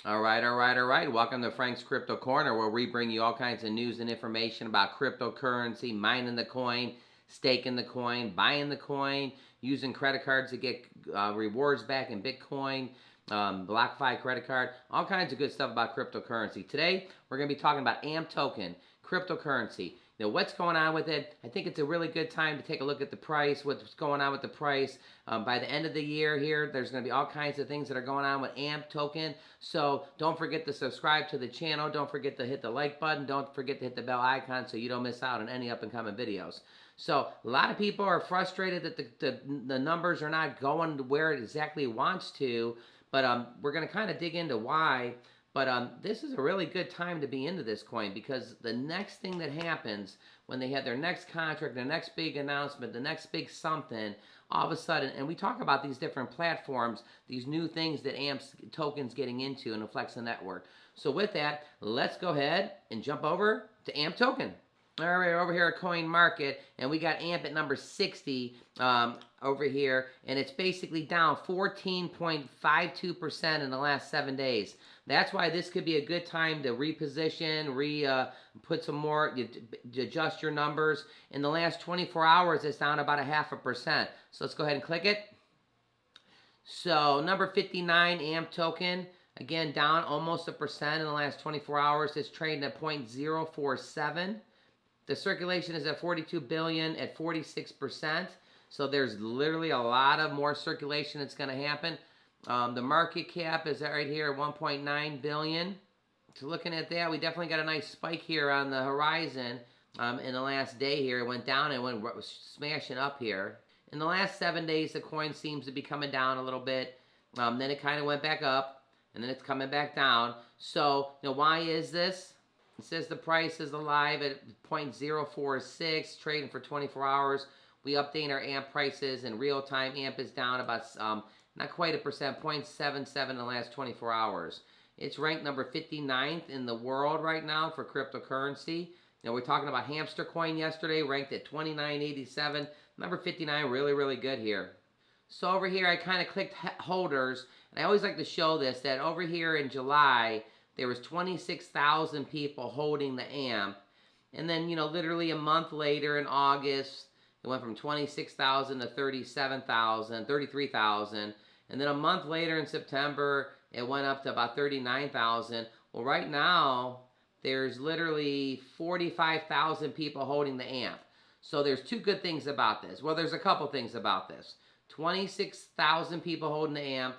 All right, all right, all right. Welcome to Frank's Crypto Corner, where we bring you all kinds of news and information about cryptocurrency, mining the coin, staking the coin, buying the coin, using credit cards to get rewards back in Bitcoin, BlockFi credit card, all kinds of good stuff about cryptocurrency. Today, we're going to be talking about AMP token, cryptocurrency. What's going on with it? I think it's a really good time to take a look at the price, what's going on with the price. By the end of the year here, there's going to be all kinds of things that are going on with AMP token. So don't forget to subscribe to the channel. Don't forget to hit the like button. Don't forget to hit the bell icon so you don't miss out on any up and coming videos. So a lot of people are frustrated that the numbers are not going where it exactly wants to, but we're going to kind of dig into why. But this is a really good time to be into this coin, because the next thing that happens when they have their next contract, their next big announcement, the next big something, all of a sudden, and we talk about these different platforms, these new things that AMP token's getting into and affects the network. So with that, let's go ahead and jump over to AMP token. All right, over here at Coin Market, and we got AMP at number 60 over here, and it's basically down 14.52% in the last 7 days. That's why this could be a good time to reposition, put some more, adjust your numbers. In the last 24 hours, it's down about 0.5%. So let's go ahead and click it. So number 59, AMP token, again down almost 1% in the last 24 hours. It's trading at 0.047. The circulation is at 42 billion at 46%. So there's literally a lot of more circulation that's going to happen. The market cap is right here at 1.9 billion. So looking at that, we definitely got a nice spike here on the horizon. In the last day here, it went down and went smashing up here. In the last 7 days, the coin seems to be coming down a little bit. Then it kind of went back up, and then it's coming back down. So, why is this? It says the price is alive at 0.046, trading for 24 hours. We update our AMP prices in real time. AMP is down about, not quite 1%, 0.77 in the last 24 hours. It's ranked number 59th in the world right now for cryptocurrency. We're talking about Hamster Coin yesterday, ranked at 29.87. Number 59, really, really good here. So over here, I kind of clicked holders, and I always like to show this, that over here in July, there was 26,000 people holding the AMP. And then, literally a month later in August, it went from 26,000 to 37,000, 33,000. And then a month later in September, it went up to about 39,000. Well, right now, there's literally 45,000 people holding the AMP. So there's two good things about this. Well, there's a couple things about this. 26,000 people holding the AMP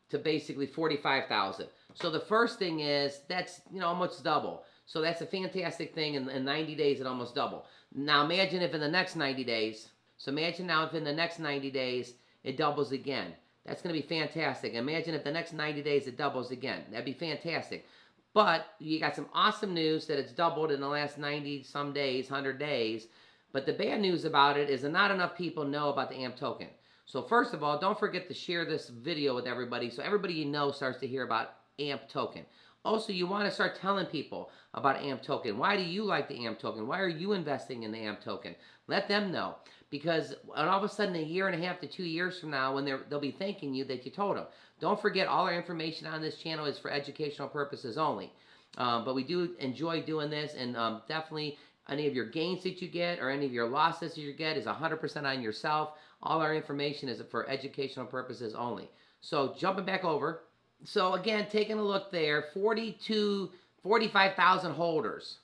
to basically 45,000. So the first thing is, that's, almost double. So that's a fantastic thing. In 90 days, it almost double. Now imagine if in the next 90 days, so imagine now if in the next 90 days, it doubles again. That's going to be fantastic. Imagine if the next 90 days, it doubles again. That'd be fantastic. But you got some awesome news that it's doubled in the last 90 some days, 100 days. But the bad news about it is that not enough people know about the AMP token. So first of all, don't forget to share this video with everybody so everybody you know starts to hear about AMP token. Also, you want to start telling people about AMP token. Why do you like the AMP token? Why are you investing in the AMP token? Let them know. Because all of a sudden, 1.5 years to 2 years from now, when they'll be thanking you that you told them. Don't forget, all our information on this channel is for educational purposes only. But we do enjoy doing this, and definitely any of your gains that you get or any of your losses that you get is 100% on yourself. All our information is for educational purposes only. So jumping back over. So again, taking a look there, 45,000 holders.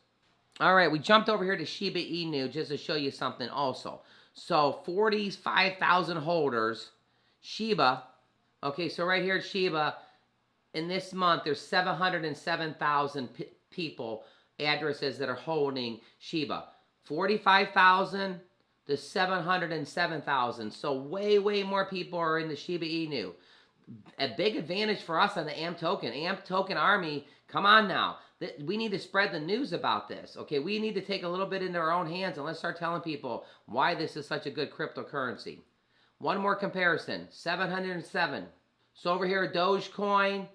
All right, we jumped over here to Shiba Inu just to show you something also. So 45,000 holders, Shiba. Okay, so right here at Shiba, in this month, there's 707,000 people, addresses that are holding Shiba. 45,000 to 707,000. So way, way more people are in the Shiba Inu. A big advantage for us on the AMP token. AMP token army, come on now. We need to spread the news about this. Okay, we need to take a little bit into our own hands and let's start telling people why this is such a good cryptocurrency. One more comparison, 707. So over here at Dogecoin,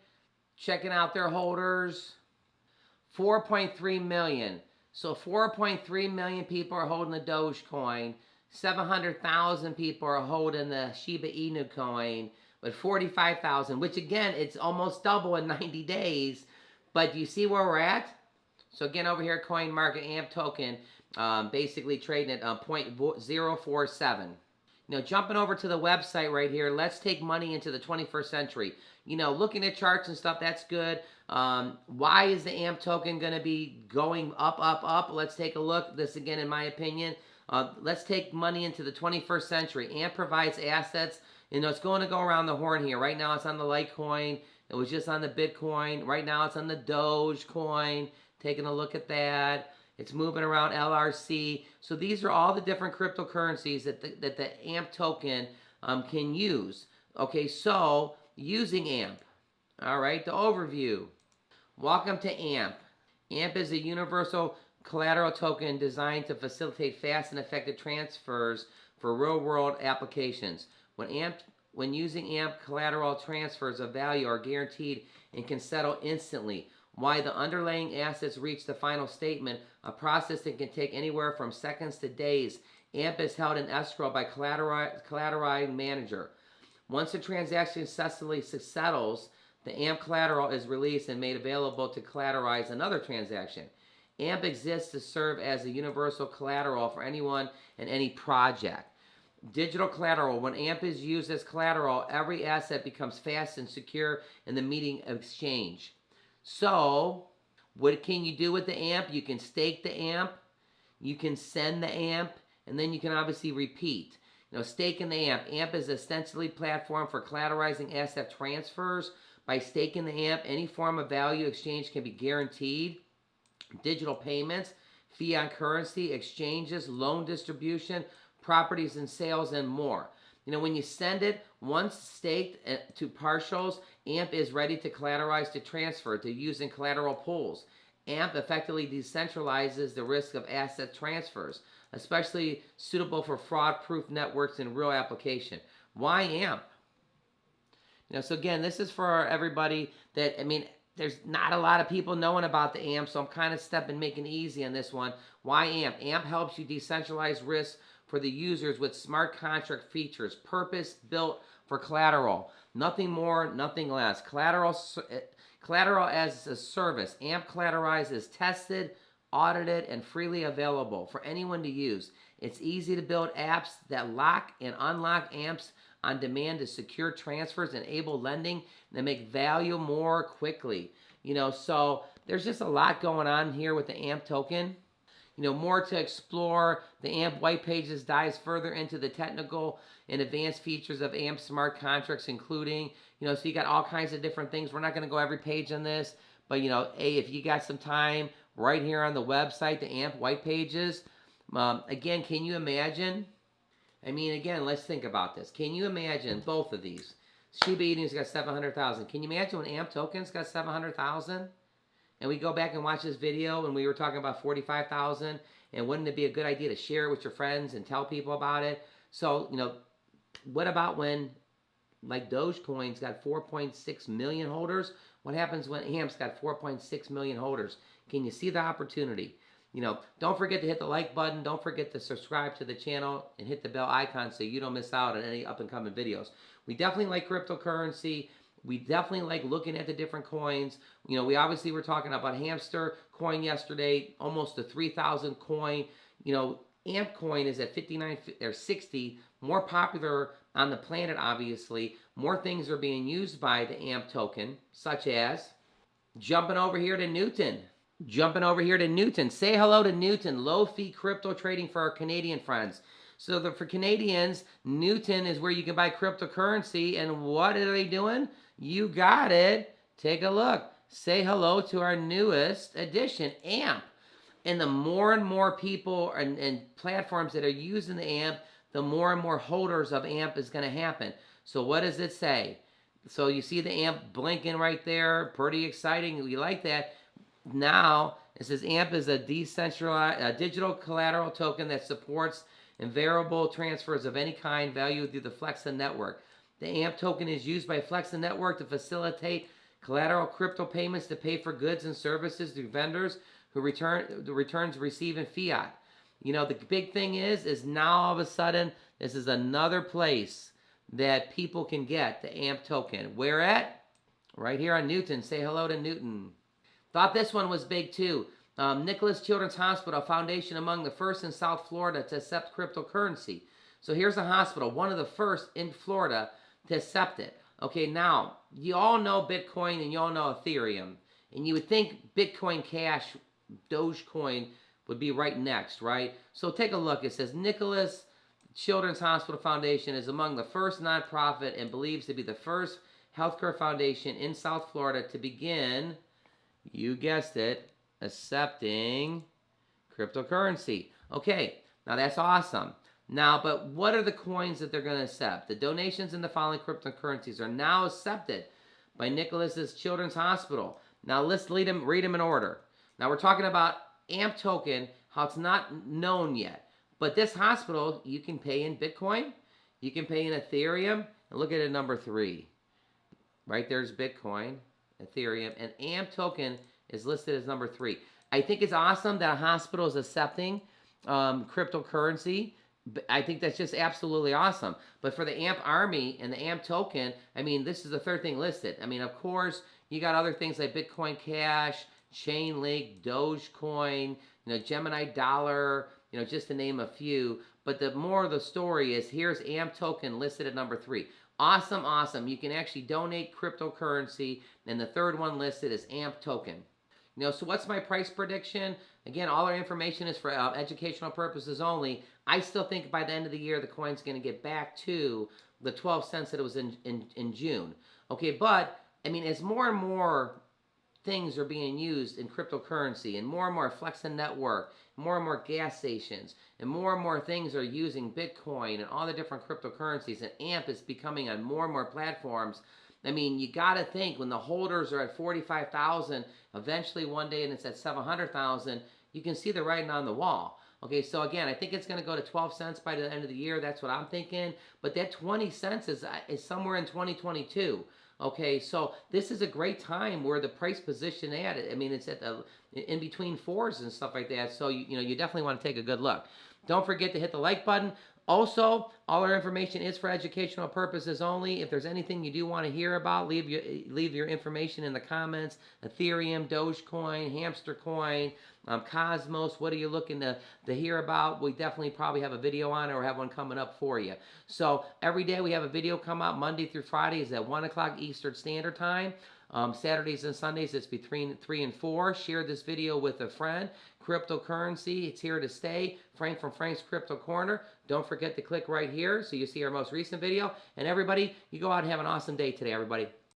checking out their holders, 4.3 million. So 4.3 million people are holding the Dogecoin. 700,000 people are holding the Shiba Inu coin. But 45,000, which again, it's almost double in 90 days. But do you see where we're at? So again, over here, Coin Market AMP token, basically trading at 0.047. Jumping over to the website right here, let's take money into the 21st century. Looking at charts and stuff, that's good. Why is the AMP token going to be going up, up, up? Let's take a look. This again, in my opinion. Let's take money into the 21st century. AMP provides assets. It's going to go around the horn here. Right now, it's on the Litecoin. It was just on the Bitcoin. Right now, it's on the Dogecoin. Taking a look at that. It's moving around LRC. So these are all the different cryptocurrencies that the AMP token can use. Okay, so using AMP. All right, the overview. Welcome to AMP. AMP is a universal collateral token designed to facilitate fast and effective transfers for real-world applications. When using AMP, collateral transfers of value are guaranteed and can settle instantly. Why the underlying assets reach the final statement, a process that can take anywhere from seconds to days. AMP is held in escrow by collateralized manager. Once a transaction successfully settles, the AMP collateral is released and made available to collateralize another transaction. AMP exists to serve as a universal collateral for anyone and any project. Digital collateral. When AMP is used as collateral, every asset becomes fast and secure in the meeting exchange. So, what can you do with the AMP? You can stake the AMP, you can send the AMP, and then you can obviously repeat. Staking the AMP. AMP is ostensibly platform for collateralizing asset transfers. By staking the AMP, any form of value exchange can be guaranteed. Digital payments, fiat currency, exchanges, loan distribution, properties and sales, and more. When you send it, once staked to partials, AMP is ready to collateralize to transfer to use in collateral pools. AMP effectively decentralizes the risk of asset transfers, especially suitable for fraud-proof networks in real application. Why AMP? So again, this is for everybody that, there's not a lot of people knowing about the AMP, so I'm kind of making it easy on this one. Why AMP? AMP helps you decentralize risk for the users with smart contract features, purpose-built for collateral. Nothing more, nothing less. Collateral as a service. AMP collateralized is tested, audited, and freely available for anyone to use. It's easy to build apps that lock and unlock AMPs on demand to secure transfers, enable lending, and make value more quickly. So there's just a lot going on here with the AMP token. More to explore. The AMP white pages dives further into the technical and advanced features of AMP smart contracts, including, so you got all kinds of different things. We're not going to go every page on this, but, hey, if you got some time right here on the website, the AMP white pages, again, can you imagine? Again, let's think about this. Can you imagine both of these? Shiba Inu's got 700,000. Can you imagine when AMP tokens got 700,000? And we go back and watch this video and we were talking about 45,000, and wouldn't it be a good idea to share it with your friends and tell people about it? So, what about when, like, Dogecoin's got 4.6 million holders? What happens when AMP's got 4.6 million holders? Can you see the opportunity? Don't forget to hit the like button. Don't forget to subscribe to the channel and hit the bell icon so you don't miss out on any up-and-coming videos. We definitely like cryptocurrency. We definitely like looking at the different coins. We obviously were talking about Hamster coin yesterday, almost a 3,000 coin. AMP coin is at 59 or 60, more popular on the planet, obviously. More things are being used by the AMP token, such as jumping over here to Newton. Say hello to Newton. Low-fee crypto trading for our Canadian friends. So for Canadians, Newton is where you can buy cryptocurrency. And what are they doing? You got it. Take a look. Say hello to our newest addition, AMP. And the more and more people and platforms that are using the AMP, the more and more holders of AMP is going to happen. So what does it say? So you see the AMP blinking right there. Pretty exciting. We like that. Now, it says AMP is a decentralized digital collateral token that supports invariable transfers of any kind valued through the Flexa network. The AMP token is used by Flexa network to facilitate collateral crypto payments to pay for goods and services through vendors who returns receive in fiat. The big thing is now all of a sudden, this is another place that people can get the AMP token. Where at? Right here on Newton. Say hello to Newton. Thought this one was big too. Nicholas Children's Hospital Foundation among the first in South Florida to accept cryptocurrency. So here's a hospital, one of the first in Florida to accept it. Okay, now, you all know Bitcoin and you all know Ethereum. And you would think Bitcoin Cash, Dogecoin would be right next, right? So take a look. It says Nicholas Children's Hospital Foundation is among the first nonprofit and believes to be the first healthcare foundation in South Florida to begin, you guessed it, accepting cryptocurrency. Okay, now that's awesome. Now, but what are the coins that they're going to accept? The donations in the following cryptocurrencies are now accepted by Nicholas's Children's Hospital. Now let's read them in order. Now we're talking about AMP token, how it's not known yet. But this hospital, you can pay in Bitcoin, you can pay in Ethereum, and look at it, number 3. Right there's Bitcoin, Ethereum, and AMP token is listed as number 3. I think it's awesome that a hospital is accepting cryptocurrency. I think that's just absolutely awesome. But for the AMP Army and the AMP token, I mean, this is the third thing listed. I mean, of course, you got other things like Bitcoin Cash, Chainlink, Dogecoin, Gemini Dollar, just to name a few. But the more of the story is, here's AMP token listed at number 3. Awesome, awesome. You can actually donate cryptocurrency, and the third one listed is AMP token. So what's my price prediction? Again, all our information is for educational purposes only. I still think by the end of the year, the coin's going to get back to the 12 cents that it was in June. Okay, but, I mean, as more and more things are being used in cryptocurrency, and more Flexen Network, more gas stations, and more things are using Bitcoin and all the different cryptocurrencies, and AMP is becoming on more and more platforms. I mean, you got to think when the holders are at 45,000, eventually one day and it's at 700,000, you can see the writing on the wall. Okay, so again, I think it's going to go to 12 cents by the end of the year. That's what I'm thinking. But that 20 cents is somewhere in 2022. Okay, so this is a great time where the price position at it. I mean, it's at the in between 4s and stuff like that. So you definitely want to take a good look. Don't forget to hit the like button. Also, all our information is for educational purposes only. If there's anything you do want to hear about, leave your information in the comments. Ethereum, Dogecoin, Hamster Coin, Cosmos. What are you looking to hear about? We definitely probably have a video on it or have one coming up for you. So every day we have a video come out. Monday through Friday is at 1 o'clock Eastern Standard Time. Saturdays and Sundays, it's between 3 and 4. Share this video with a friend. Cryptocurrency, it's here to stay. Frank from Frank's Crypto Corner. Don't forget to click right here so you see our most recent video. And everybody, you go out and have an awesome day today, everybody.